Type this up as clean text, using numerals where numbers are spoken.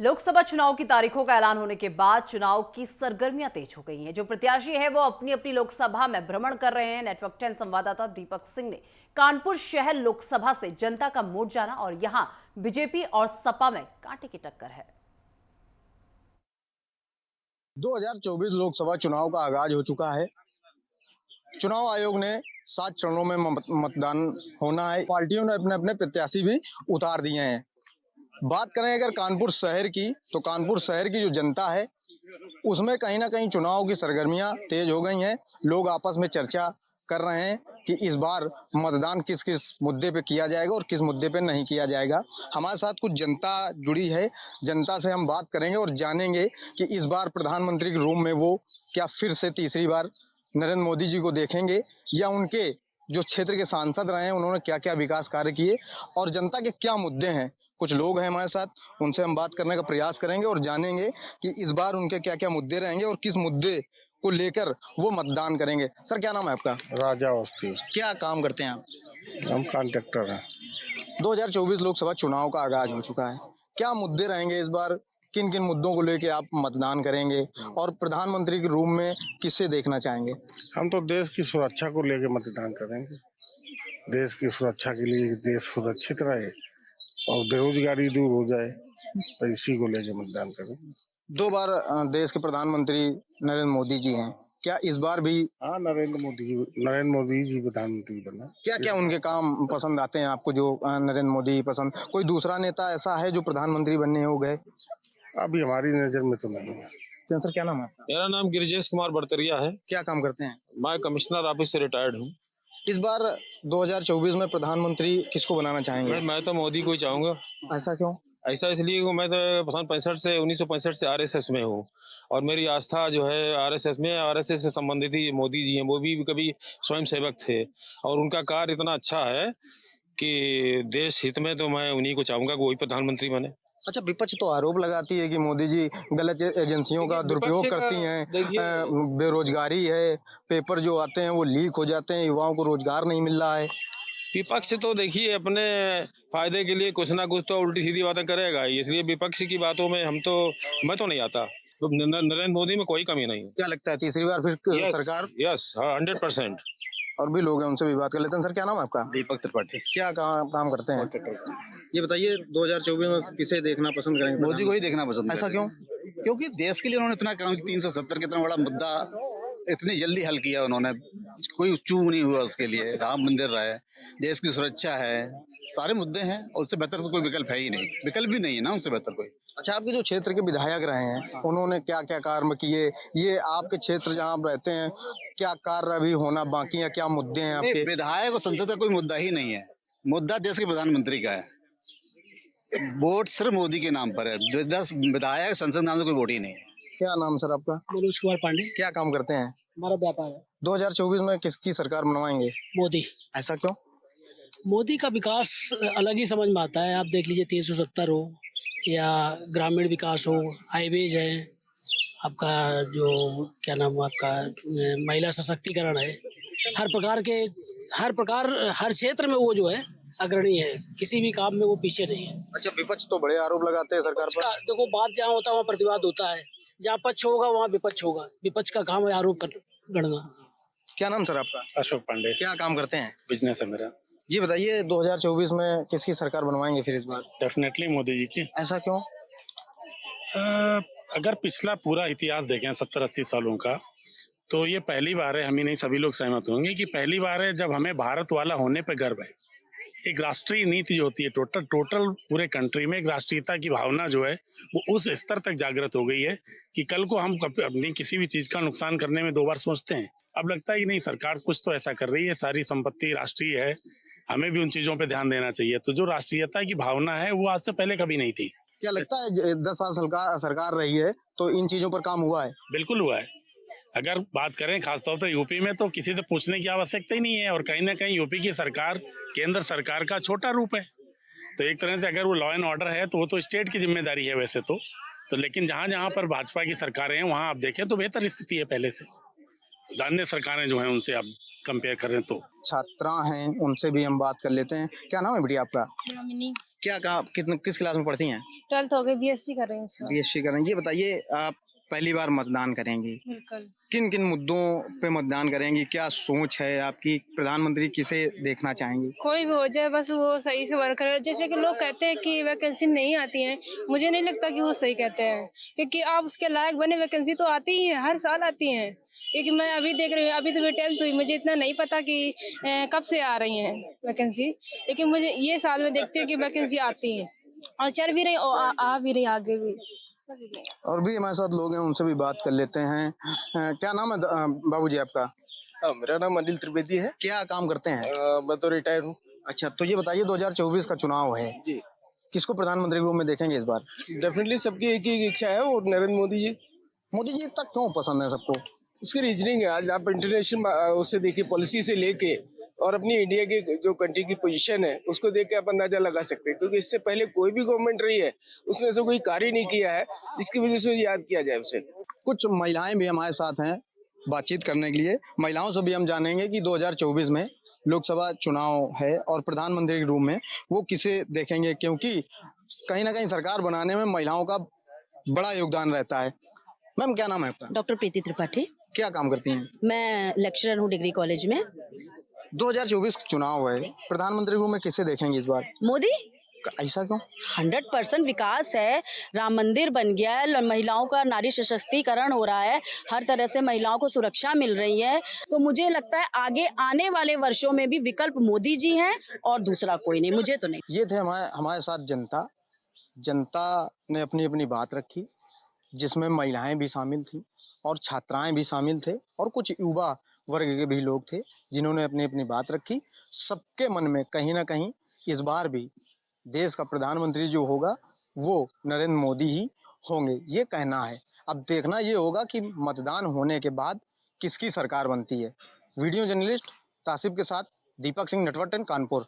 लोकसभा चुनाव की तारीखों का ऐलान होने के बाद चुनाव की सरगर्मियां तेज हो गई हैं। जो प्रत्याशी है वो अपनी अपनी लोकसभा में भ्रमण कर रहे हैं। नेटवर्क 10 संवाददाता दीपक सिंह ने कानपुर शहर लोकसभा से जनता का मूड जाना और यहां बीजेपी और सपा में कांटे की टक्कर है। 2024 लोकसभा चुनाव का आगाज हो चुका है। चुनाव आयोग ने 7 चरणों में मतदान होना है। पार्टियों ने अपने अपने प्रत्याशी भी उतार दिए हैं। बात करें अगर कानपुर शहर की, तो कानपुर शहर की जो जनता है उसमें कहीं ना कहीं चुनाव की सरगर्मियां तेज हो गई हैं। लोग आपस में चर्चा कर रहे हैं कि इस बार मतदान किस किस मुद्दे पे किया जाएगा और किस मुद्दे पे नहीं किया जाएगा। हमारे साथ कुछ जनता जुड़ी है। जनता से हम बात करेंगे और जानेंगे कि इस बार प्रधानमंत्री के रूम में वो क्या फिर से तीसरी बार नरेंद्र मोदी जी को देखेंगे, या उनके जो क्षेत्र के सांसद रहे हैं उन्होंने क्या क्या विकास कार्य किए और जनता के क्या मुद्दे हैं। कुछ लोग हैं हमारे साथ, उनसे हम बात करने का प्रयास करेंगे और जानेंगे कि इस बार उनके क्या क्या मुद्दे रहेंगे और किस मुद्दे को लेकर वो मतदान करेंगे। सर, क्या नाम है आपका? राजा अवस्थी। क्या काम करते हैं आप? हम कॉन्ट्रैक्टर हैं। 2024 लोकसभा चुनाव का आगाज हो चुका है। क्या मुद्दे रहेंगे इस बार? किन किन मुद्दों को लेके आप मतदान करेंगे और प्रधानमंत्री के रूम में किसे देखना चाहेंगे? हम तो देश की सुरक्षा को लेकर मतदान करेंगे। देश की सुरक्षा के लिए देश सुरक्षित रहे और बेरोजगारी दूर हो जाए, तो इसी को लेकर मतदान करेंगे। 2 बार देश के प्रधानमंत्री नरेंद्र मोदी जी हैं। क्या इस बार भी? हाँ, नरेंद्र मोदी जी प्रधानमंत्री बना। क्या क्या उनके काम पसंद आते हैं आपको जो नरेंद्र मोदी पसंद? कोई दूसरा नेता ऐसा है जो प्रधानमंत्री बनने हो गए? अभी हमारी नजर में तो नहीं है। सर, क्या नाम है आपका? मेरा नाम गिरिजेश कुमार बड़तरिया है। क्या काम करते हैं? मैं कमिश्नर ऑफिस से रिटायर्ड हूँ। इस बार 2024 में प्रधानमंत्री किसको बनाना चाहेंगे? मैं तो मोदी को ही चाहूंगा। ऐसा क्यों? ऐसा इसलिए कि मैं तो सन 1965 से आरएसएस में हूँ और मेरी आस्था जो है आरएसएस में, आरएसएस से संबंधित ही मोदी जी हैं। वो भी कभी स्वयं सेवक थे और उनका कार्य इतना अच्छा है कि देश हित में तो मैं उन्हीं को चाहूंगा कि वही प्रधानमंत्री बने। अच्छा, विपक्ष तो आरोप लगाती है कि मोदी जी गलत एजेंसियों का दुरुपयोग करती हैं, बेरोजगारी है, पेपर जो आते हैं वो लीक हो जाते हैं, युवाओं को रोजगार नहीं मिल रहा है। विपक्ष तो देखिए अपने फायदे के लिए कुछ ना कुछ तो उल्टी सीधी बातें करेगा ही, इसलिए विपक्ष की बातों में मैं तो नहीं आता। तो नरेंद्र मोदी में कोई कमी नहीं है। क्या लगता है तीसरी बार फिर सरकार? यस, 100%। और भी लोग हैं, उनसे भी बात कर लेते हैं। सर, क्या नाम है आपका? दीपक त्रिपाठी। क्या काम करते हैं? ये बताइए, 2024 में किसे देखना पसंद करेंगे? मोदी को ही देखना पसंद ऐसा क्यों? क्योंकि देश के लिए उन्होंने इतना काम, 370 कितना बड़ा मुद्दा इतनी जल्दी हल किया उन्होंने। कोई चूक नहीं हुआ उसके लिए। राम मंदिर रहा है, देश की सुरक्षा है, सारे मुद्दे हैं और उससे बेहतर तो कोई विकल्प है ही नहीं। विकल्प भी नहीं है ना उससे बेहतर कोई। अच्छा, आपके जो क्षेत्र के विधायक रहे हैं उन्होंने क्या क्या कार्य किए? ये आपके क्षेत्र जहाँ आप रहते हैं, क्या कार्य अभी होना बाकी है? क्या मुद्दे हैं आपके? विधायक और संसद का कोई मुद्दा ही नहीं है। मुद्दा देश के प्रधानमंत्री का है। वोट सिर्फ मोदी के नाम पर है। 10 विधायक, संसद नाम से कोई वोट ही नहीं है। क्या नाम सर आपका? मनोज कुमार पांडे। क्या काम करते हैं? हमारा व्यापार है। 2024 में किसकी सरकार बनवाएंगे? मोदी। ऐसा क्यों? मोदी का विकास अलग ही समझ में आता है। आप देख लीजिए, 370 हो या ग्रामीण विकास हो, हाईवेज है, आपका जो क्या नाम है आपका महिला सशक्तिकरण है, हर क्षेत्र में वो जो है अग्रणी है। किसी भी काम में वो पीछे नहीं है। अच्छा, विपक्ष तो बड़े आरोप लगाते हैं सरकार पर। देखो, बात जहाँ होता है वहाँ प्रतिवाद होता है। जहाँ पक्ष होगा वहाँ विपक्ष होगा। विपक्ष का काम है आरोप गढ़ना। क्या नाम सर आपका? अशोक पांडे। क्या काम करते हैं? बिजनेस है मेरा। ये बताइए, 2024 में किसकी सरकार बनवाएंगे फिर इस बार? डेफिनेटली मोदी जी की। ऐसा क्यों? अगर पिछला पूरा इतिहास देखें 70-80 सालों का, तो ये पहली बार है, हम ही नहीं सभी लोग सहमत होंगे कि पहली बार है जब हमें भारत वाला होने पे गर्व है। एक राष्ट्रीय नीति जो होती है, टोटल पूरे कंट्री में एक राष्ट्रीयता की भावना जो है वो उस स्तर तक जागृत हो गई है कि कल को हम अपनी किसी भी चीज का नुकसान करने में 2 बार सोचते हैं। अब लगता है कि नहीं, सरकार कुछ तो ऐसा कर रही है, सारी संपत्ति राष्ट्रीय है, हमें भी उन चीजों पे ध्यान देना चाहिए। तो जो राष्ट्रीयता की भावना है वो आज से पहले कभी नहीं थी। क्या लगता है 10 साल सरकार रही है तो इन चीजों पर काम हुआ है? बिल्कुल हुआ है। अगर बात करें खासतौर पर यूपी में, तो किसी से पूछने की आवश्यकता ही नहीं है और कहीं ना कहीं यूपी की सरकार केंद्र सरकार का छोटा रूप है। तो एक तरह से अगर वो लॉ एंड ऑर्डर है तो वो तो स्टेट की जिम्मेदारी है वैसे तो लेकिन जहां जहां पर भाजपा की सरकारें हैं वहां आप देखें तो बेहतर स्थिति है पहले से। अन्य सरकारें जो हैं उनसे आप कंपेयर करें तो। छात्रा हैं, उनसे भी हम बात कर लेते हैं। क्या नाम है बेटी आपका? मिनी। क्या कहा किस क्लास में पढ़ती हैं? 12th हो गई, बीएससी कर रही हूँ इस बार। बीएससी कर रही हैं। ये बताइए, आप पहली बार मतदान करेंगी, बिल्कुल। किन किन मुद्दों पे मतदान करेंगी? क्या सोच है आपकी? प्रधानमंत्री किसे देखना चाहेंगी? कोई भी हो जाए, बस वो सही से वर्क करे। जैसे कि लोग कहते हैं कि वैकेंसी नहीं आती है, मुझे नहीं लगता कि वो सही कहते हैं, क्योंकि आप उसके लायक बने, वैकेंसी तो आती ही है, हर साल आती है। क्योंकि मैं अभी देख रही हूँ, अभी तो मैं 10th हुई, मुझे इतना नहीं पता कि कब से आ रही है वैकेंसी, लेकिन मुझे ये साल में देखती हूँ कि वैकेंसी आती है और चल भी रही और आ भी रही आगे भी। बस इतना ही। और भी हमारे साथ लोग हैं, उनसे भी बात कर लेते हैं। क्या नाम है बाबूजी आपका? मेरा नाम अनिल त्रिवेदी है। क्या काम करते हैं? मैं तो रिटायर हूँ। अच्छा, तो ये बताइए 2024 का चुनाव है, जी, किसको प्रधानमंत्री के रूप में देखेंगे इस बार? डेफिनेटली सबकी एक ही इच्छा है और नरेंद्र मोदी जी। मोदी जी तक क्यों पसंद है सबको? उसकी रीजनिंग है, आज आप इंटरनेशनल उसे देखिए, पॉलिसी से लेके और अपनी इंडिया की जो कंट्री की पोजीशन है उसको देख के आप अंदाजा लगा सकते हैं, क्योंकि इससे पहले कोई भी गवर्नमेंट रही है उसने ऐसा कोई कार्य नहीं किया है जिसकी वजह से याद किया जाए उसे। कुछ महिलाएं भी हमारे साथ हैं बातचीत करने के लिए। महिलाओं से भी हम जानेंगे कि 2024 में लोकसभा चुनाव है और प्रधानमंत्री के रूप में वो किसे देखेंगे, क्योंकि कहीं ना कहीं सरकार बनाने में महिलाओं का बड़ा योगदान रहता है। मैम, क्या नाम है आपका? डॉक्टर प्रीति त्रिपाठी। क्या काम करती हैं? मैं लेक्चरर हूँ डिग्री कॉलेज में। 2024 चुनाव है, प्रधानमंत्री के रूप में किसे देखेंगे इस बार? मोदी। ऐसा क्यों? 100% विकास है, राम मंदिर बन गया है, महिलाओं का नारी सशक्तिकरण हो रहा है, हर तरह से महिलाओं को सुरक्षा मिल रही है, तो मुझे लगता है आगे आने वाले वर्षों में भी विकल्प मोदी जी हैं और दूसरा कोई नहीं, मुझे तो नहीं। ये थे हमारे साथ जनता ने अपनी अपनी बात रखी, जिसमें महिलाएं भी शामिल थी और छात्राएं भी शामिल थे और कुछ युवा वर्ग के भी लोग थे जिन्होंने अपनी अपनी बात रखी। सबके मन में कहीं ना कहीं इस बार भी देश का प्रधानमंत्री जो होगा वो नरेंद्र मोदी ही होंगे, ये कहना है। अब देखना ये होगा कि मतदान होने के बाद किसकी सरकार बनती है। वीडियो जर्नलिस्ट तासिफ के साथ दीपक सिंह, नेटवर्क 10 कानपुर।